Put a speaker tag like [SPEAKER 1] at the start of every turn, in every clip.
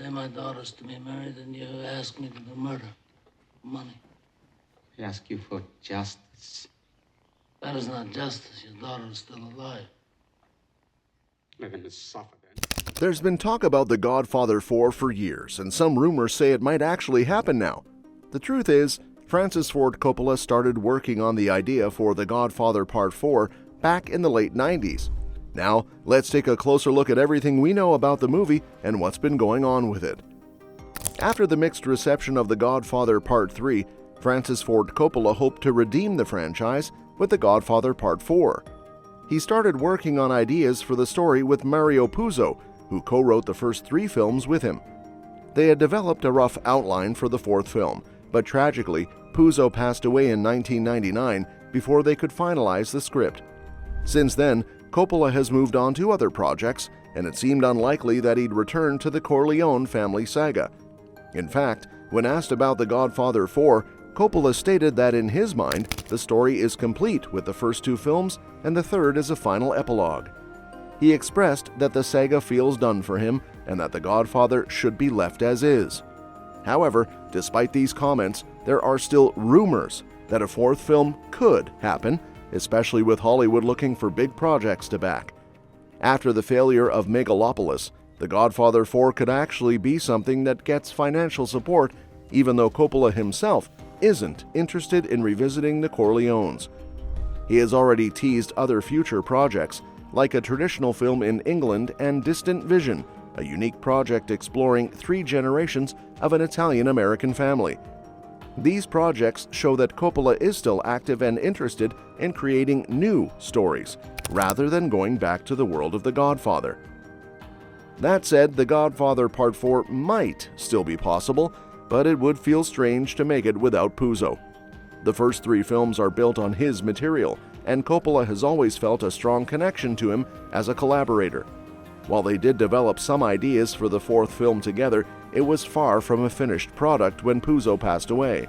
[SPEAKER 1] day my daughter's to be married, and you ask me to do murder. Money.
[SPEAKER 2] I ask you for justice.
[SPEAKER 1] That is not justice. Your daughter is still alive.
[SPEAKER 2] Let him suffer then.
[SPEAKER 3] There's been talk about The Godfather 4 for years, and some rumors say it might actually happen now. The truth is, Francis Ford Coppola started working on the idea for The Godfather Part 4 back in the late 90s. Now, let's take a closer look at everything we know about the movie and what's been going on with it. After the mixed reception of The Godfather Part 3, Francis Ford Coppola hoped to redeem the franchise with The Godfather Part 4. He started working on ideas for the story with Mario Puzo, who co-wrote the first 3 films with him. They had developed a rough outline for the 4th film, but tragically, Puzo passed away in 1999 before they could finalize the script. Since then, Coppola has moved on to other projects, and it seemed unlikely that he'd return to the Corleone family saga. In fact, when asked about The Godfather 4, Coppola stated that in his mind, the story is complete with the first 2 films and the third is a final epilogue. He expressed that the saga feels done for him and that The Godfather should be left as is. However, despite these comments, there are still rumors that a 4th film could happen, especially with Hollywood looking for big projects to back. After the failure of Megalopolis, The Godfather 4 could actually be something that gets financial support, even though Coppola himself isn't interested in revisiting the Corleones. He has already teased other future projects, like a traditional film in England and Distant Vision, a unique project exploring 3 generations of an Italian-American family. These projects show that Coppola is still active and interested in creating new stories, rather than going back to the world of The Godfather. That said, The Godfather Part 4 might still be possible, but it would feel strange to make it without Puzo. The first 3 films are built on his material, and Coppola has always felt a strong connection to him as a collaborator. While they did develop some ideas for the 4th film together, it was far from a finished product when Puzo passed away.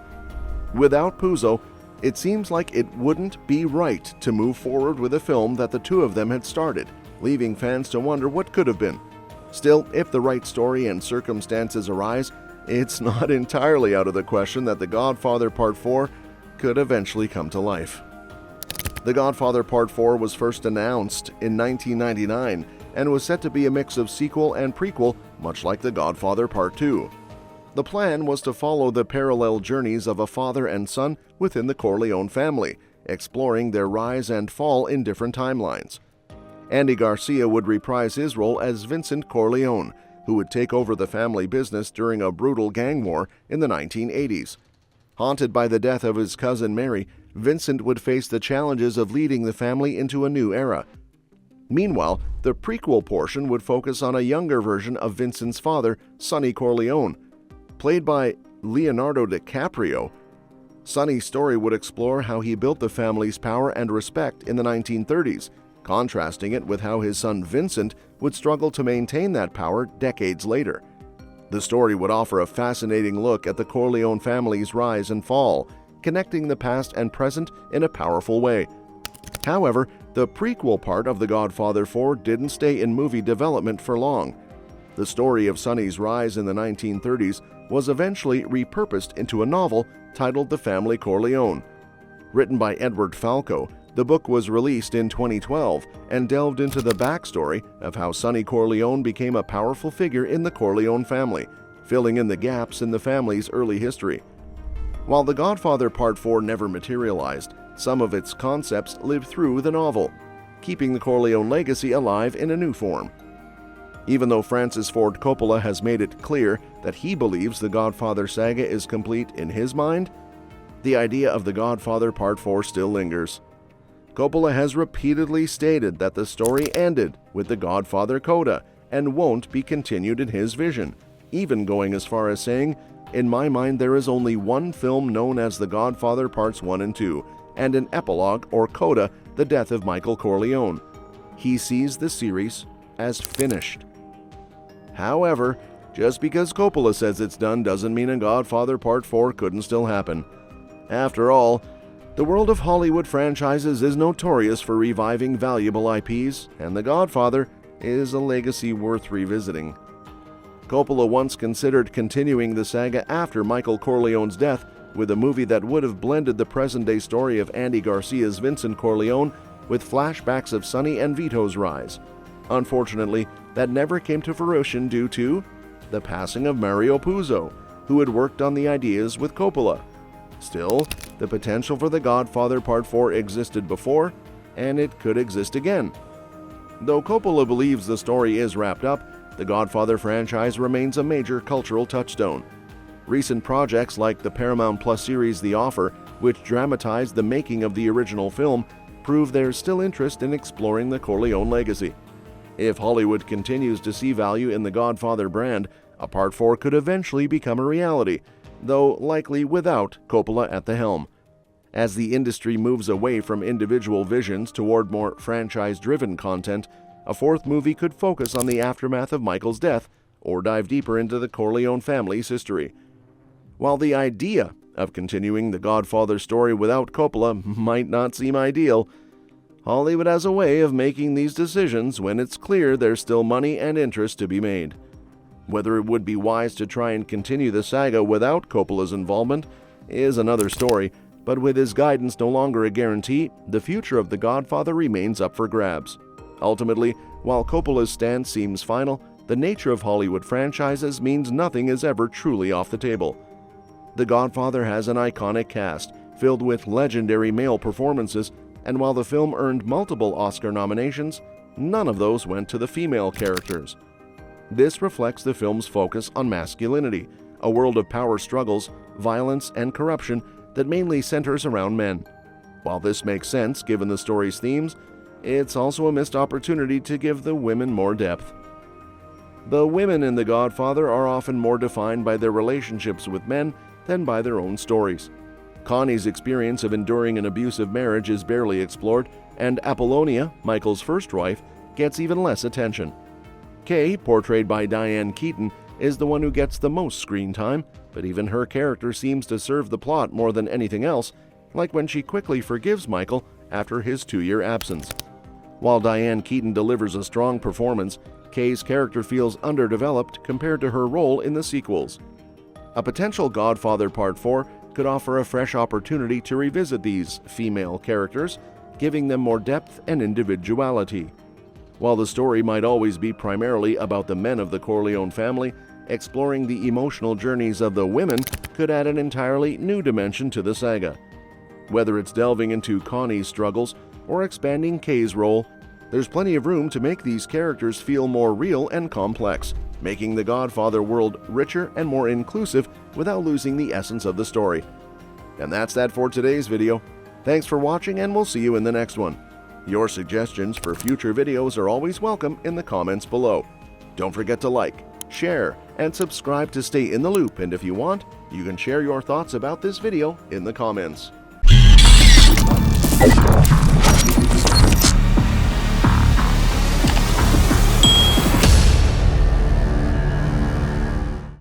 [SPEAKER 3] Without Puzo, it seems like it wouldn't be right to move forward with a film that the 2 of them had started, leaving fans to wonder what could have been. Still, if the right story and circumstances arise, it's not entirely out of the question that The Godfather Part 4 could eventually come to life. The Godfather Part 4 was first announced in 1999 and was set to be a mix of sequel and prequel, much like The Godfather Part 2. The plan was to follow the parallel journeys of a father and son within the Corleone family, exploring their rise and fall in different timelines. Andy Garcia would reprise his role as Vincent Corleone, who would take over the family business during a brutal gang war in the 1980s. Haunted by the death of his cousin Mary, Vincent would face the challenges of leading the family into a new era. Meanwhile, the prequel portion would focus on a younger version of Vincent's father, Sonny Corleone. Played by Leonardo DiCaprio, Sonny's story would explore how he built the family's power and respect in the 1930s, contrasting it with how his son Vincent would struggle to maintain that power decades later. The story would offer a fascinating look at the Corleone family's rise and fall, connecting the past and present in a powerful way. However, the prequel part of The Godfather 4 didn't stay in movie development for long. The story of Sonny's rise in the 1930s was eventually repurposed into a novel titled The Family Corleone. Written by Edward Falco, the book was released in 2012 and delved into the backstory of how Sonny Corleone became a powerful figure in the Corleone family, filling in the gaps in the family's early history. While The Godfather Part 4 never materialized, some of its concepts lived through the novel, keeping the Corleone legacy alive in a new form. Even though Francis Ford Coppola has made it clear that he believes the Godfather saga is complete in his mind, the idea of The Godfather Part 4 still lingers. Coppola has repeatedly stated that the story ended with the Godfather coda and won't be continued in his vision, even going as far as saying, "In my mind there is only one film known as The Godfather Parts 1 and 2, and an epilogue or coda, the death of Michael Corleone. He sees the series as finished." However, just because Coppola says it's done doesn't mean a Godfather Part 4 couldn't still happen. After all, the world of Hollywood franchises is notorious for reviving valuable IPs, and The Godfather is a legacy worth revisiting. Coppola once considered continuing the saga after Michael Corleone's death with a movie that would have blended the present-day story of Andy Garcia's Vincent Corleone with flashbacks of Sonny and Vito's rise. Unfortunately, that never came to fruition due to the passing of Mario Puzo, who had worked on the ideas with Coppola. Still, the potential for The Godfather Part 4 existed before, and it could exist again. Though Coppola believes the story is wrapped up, the Godfather franchise remains a major cultural touchstone. Recent projects like the Paramount Plus series The Offer, which dramatized the making of the original film, prove there's still interest in exploring the Corleone legacy. If Hollywood continues to see value in the Godfather brand, a Part 4 could eventually become a reality, though likely without Coppola at the helm. As the industry moves away from individual visions toward more franchise-driven content, a fourth movie could focus on the aftermath of Michael's death or dive deeper into the Corleone family's history. While the idea of continuing the Godfather story without Coppola might not seem ideal, Hollywood has a way of making these decisions when it's clear there's still money and interest to be made. Whether it would be wise to try and continue the saga without Coppola's involvement is another story, but with his guidance no longer a guarantee, the future of The Godfather remains up for grabs. Ultimately, while Coppola's stand seems final, the nature of Hollywood franchises means nothing is ever truly off the table. The Godfather has an iconic cast, filled with legendary male performances, and while the film earned multiple Oscar nominations, none of those went to the female characters. This reflects the film's focus on masculinity, a world of power struggles, violence, and corruption that mainly centers around men. While this makes sense given the story's themes, it's also a missed opportunity to give the women more depth. The women in The Godfather are often more defined by their relationships with men than by their own stories. Connie's experience of enduring an abusive marriage is barely explored, and Apollonia, Michael's first wife, gets even less attention. Kay, portrayed by Diane Keaton, is the one who gets the most screen time, but even her character seems to serve the plot more than anything else, like when she quickly forgives Michael after his 2-year absence. While Diane Keaton delivers a strong performance, Kay's character feels underdeveloped compared to her role in the sequels. A potential Godfather Part 4 could offer a fresh opportunity to revisit these female characters, giving them more depth and individuality. While the story might always be primarily about the men of the Corleone family, exploring the emotional journeys of the women could add an entirely new dimension to the saga. Whether it's delving into Connie's struggles or expanding Kay's role, there's plenty of room to make these characters feel more real and complex, making the Godfather world richer and more inclusive without losing the essence of the story. And that's that for today's video. Thanks for watching, and we'll see you in the next one. Your suggestions for future videos are always welcome in the comments below. Don't forget to like, share, and subscribe to stay in the loop, and if you want, you can share your thoughts about this video in the comments.